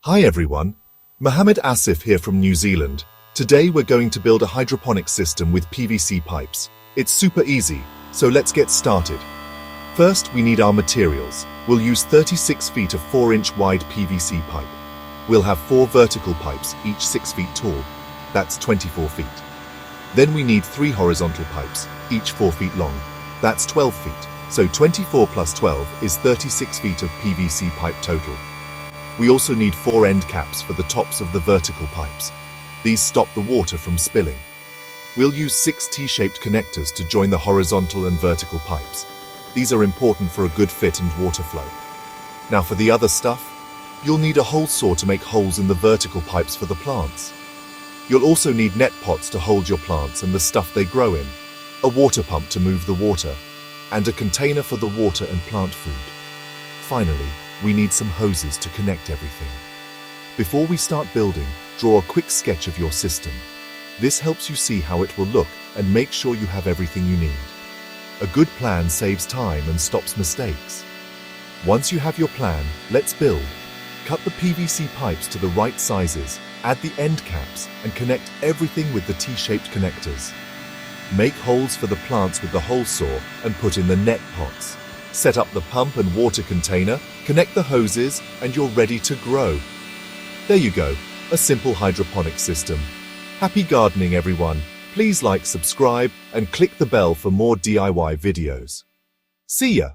Hi everyone, Mohammed Asif here from New Zealand. Today we're going to build a hydroponic system with PVC pipes. It's super easy, so let's get started. First, we need our materials. We'll use 36 feet of 4-inch wide PVC pipe. We'll have 4 vertical pipes, each 6 feet tall. That's 24 feet. Then we need 3 horizontal pipes, each 4 feet long. That's 12 feet. So 24 plus 12 is 36 feet of PVC pipe total. We also need 4 end caps for the tops of the vertical pipes. These stop the water from spilling. We'll use 6 T-shaped connectors to join the horizontal and vertical pipes. These are important for a good fit and water flow. Now for the other stuff, you'll need a hole saw to make holes in the vertical pipes for the plants. You'll also need net pots to hold your plants and the stuff they grow in, a water pump to move the water, and a container for the water and plant food. Finally, we need some hoses to connect everything. Before we start building, draw a quick sketch of your system. This helps you see how it will look and make sure you have everything you need. A good plan saves time and stops mistakes. Once you have your plan, let's build. Cut the PVC pipes to the right sizes, add the end caps, and connect everything with the T-shaped connectors. Make holes for the plants with the hole saw and put in the net pots. Set up the pump and water container, connect the hoses, and you're ready to grow. There you go, a simple hydroponic system. Happy gardening, everyone. Please like, subscribe, and click the bell for more DIY videos. See ya!